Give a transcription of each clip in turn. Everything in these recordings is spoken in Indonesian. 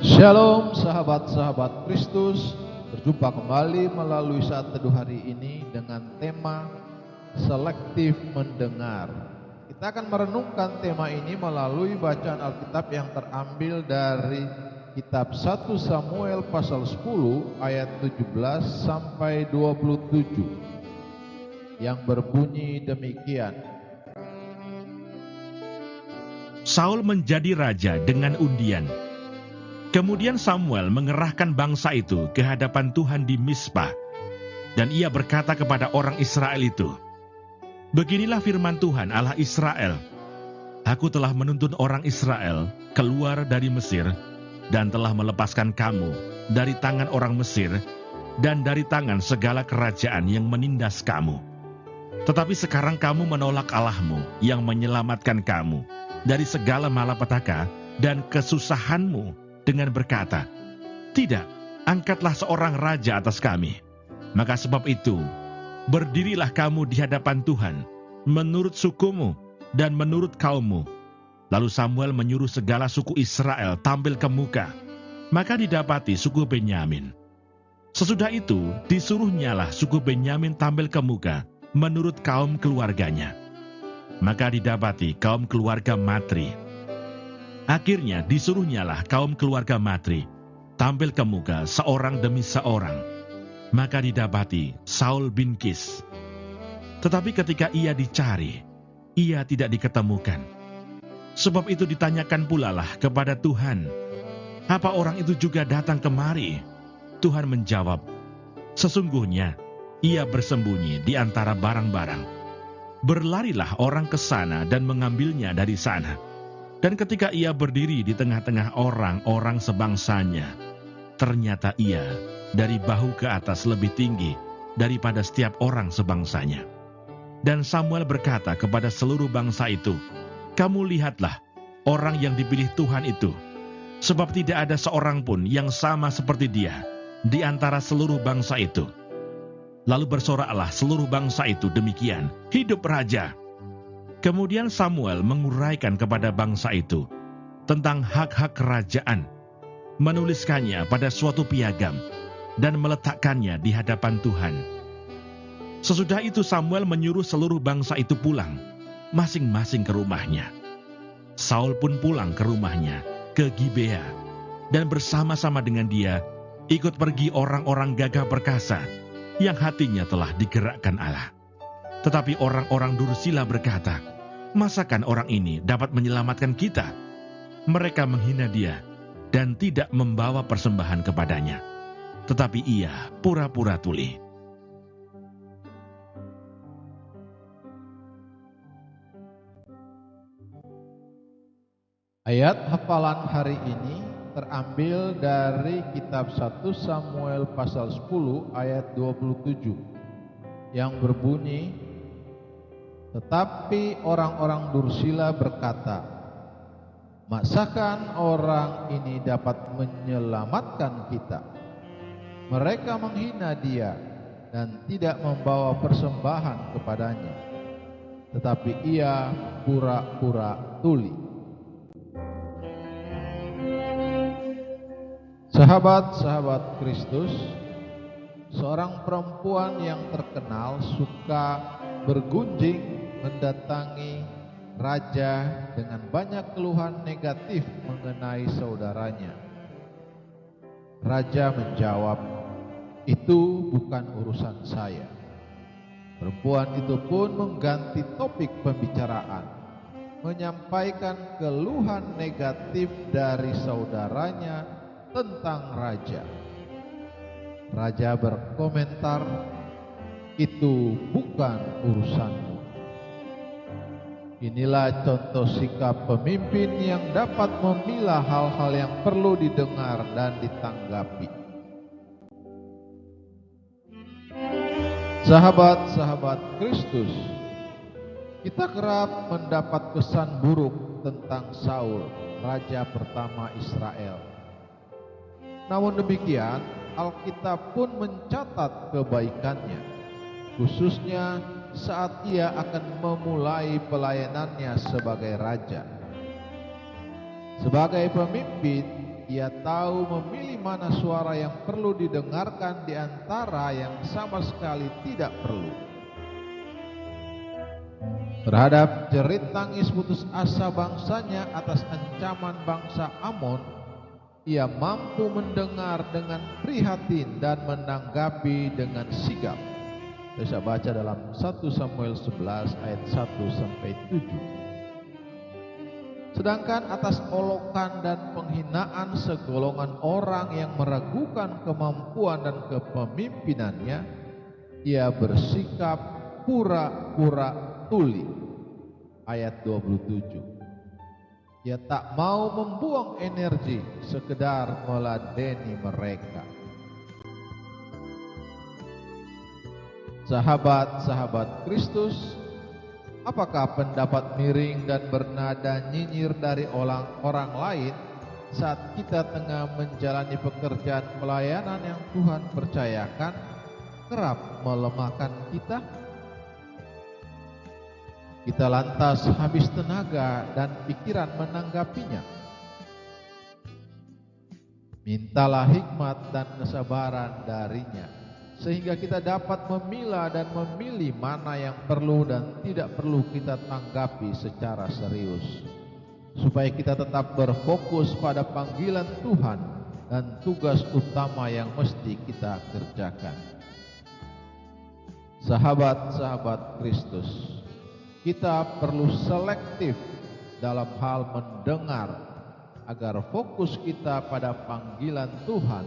Shalom sahabat-sahabat Kristus. Berjumpa kembali melalui saat teduh hari ini dengan tema selektif mendengar. Kita akan merenungkan tema ini melalui bacaan Alkitab yang terambil dari kitab 1 Samuel pasal 10 ayat 17 sampai 27 yang berbunyi demikian. Saul menjadi raja dengan undian. Kemudian Samuel mengerahkan bangsa itu ke hadapan Tuhan di Mizpah, dan ia berkata kepada orang Israel itu, "Beginilah firman Tuhan Allah Israel, Aku telah menuntun orang Israel keluar dari Mesir, dan telah melepaskan kamu dari tangan orang Mesir, dan dari tangan segala kerajaan yang menindas kamu. Tetapi sekarang kamu menolak Allahmu yang menyelamatkan kamu dari segala malapetaka dan kesusahanmu, dengan berkata, 'Tidak, angkatlah seorang raja atas kami.' Maka sebab itu, berdirilah kamu di hadapan Tuhan, menurut sukumu dan menurut kaummu." Lalu Samuel menyuruh segala suku Israel tampil ke muka, maka didapati suku Benyamin. Sesudah itu, disuruhnyalah suku Benyamin tampil ke muka, menurut kaum keluarganya. Maka didapati kaum keluarga Matri. Akhirnya disuruhnyalah kaum keluarga Matri tampil ke muka seorang demi seorang. Maka didapati Saul bin Kis. Tetapi ketika ia dicari, ia tidak diketemukan. Sebab itu ditanyakan pulalah kepada Tuhan, "Apa orang itu juga datang kemari?" Tuhan menjawab, "Sesungguhnya ia bersembunyi di antara barang-barang." Berlarilah orang ke sana dan mengambilnya dari sana. Dan ketika ia berdiri di tengah-tengah orang-orang sebangsanya, ternyata ia dari bahu ke atas lebih tinggi daripada setiap orang sebangsanya. Dan Samuel berkata kepada seluruh bangsa itu, "Kamu lihatlah orang yang dipilih Tuhan itu, sebab tidak ada seorang pun yang sama seperti dia di antara seluruh bangsa itu." Lalu bersoraklah seluruh bangsa itu demikian, "Hidup raja!" Kemudian Samuel menguraikan kepada bangsa itu tentang hak-hak kerajaan, menuliskannya pada suatu piagam, dan meletakkannya di hadapan Tuhan. Sesudah itu Samuel menyuruh seluruh bangsa itu pulang, masing-masing ke rumahnya. Saul pun pulang ke rumahnya, ke Gibea, dan bersama-sama dengan dia ikut pergi orang-orang gagah perkasa yang hatinya telah digerakkan Allah. Tetapi orang-orang dursila berkata, "Masakan orang ini dapat menyelamatkan kita?" Mereka menghina dia dan tidak membawa persembahan kepadanya. Tetapi ia pura-pura tuli. Ayat hafalan hari ini terambil dari kitab 1 Samuel pasal 10 ayat 27 yang berbunyi, "Tetapi orang-orang dursila berkata, 'Masakan orang ini dapat menyelamatkan kita?' Mereka menghina dia dan tidak membawa persembahan kepadanya, tetapi ia pura-pura tuli." Sahabat-sahabat Kristus, seorang perempuan yang terkenal suka bergunjing mendatangi raja dengan banyak keluhan negatif mengenai saudaranya. Raja menjawab, "Itu bukan urusan saya." Perempuan itu pun mengganti topik pembicaraan, menyampaikan keluhan negatif dari saudaranya tentang raja. Raja berkomentar, "Itu bukan urusanmu." Inilah contoh sikap pemimpin yang dapat memilah hal-hal yang perlu didengar dan ditanggapi. Sahabat-sahabat Kristus, kita kerap mendapat kesan buruk tentang Saul, raja pertama Israel. Namun demikian, Alkitab pun mencatat kebaikannya, khususnya saat ia akan memulai pelayanannya sebagai raja. Sebagai pemimpin, Ia tahu memilih mana suara yang perlu didengarkan di antara yang sama sekali tidak perlu. Terhadap jerit tangis putus asa bangsanya atas ancaman bangsa Amon, ia mampu mendengar dengan prihatin dan menanggapi dengan sigap. Saya baca dalam 1 Samuel 11 ayat 1-7. Sedangkan atas olokan dan penghinaan segolongan orang yang meragukan kemampuan dan kepemimpinannya, ia bersikap pura-pura tuli. Ayat 27. Ia tak mau membuang energi sekedar meladeni mereka. Sahabat-sahabat Kristus, apakah pendapat miring dan bernada nyinyir dari orang lain saat kita tengah menjalani pekerjaan pelayanan yang Tuhan percayakan kerap melemahkan kita? Kita lantas habis tenaga dan pikiran menanggapinya. Mintalah hikmat dan kesabaran darinya, sehingga kita dapat memilah dan memilih mana yang perlu dan tidak perlu kita tanggapi secara serius, supaya kita tetap berfokus pada panggilan Tuhan dan tugas utama yang mesti kita kerjakan. Sahabat-sahabat Kristus, kita perlu selektif dalam hal mendengar agar fokus kita pada panggilan Tuhan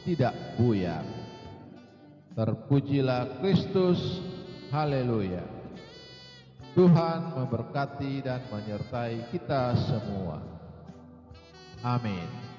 tidak buyar. Terpujilah Kristus, haleluya. Tuhan memberkati dan menyertai kita semua. Amin.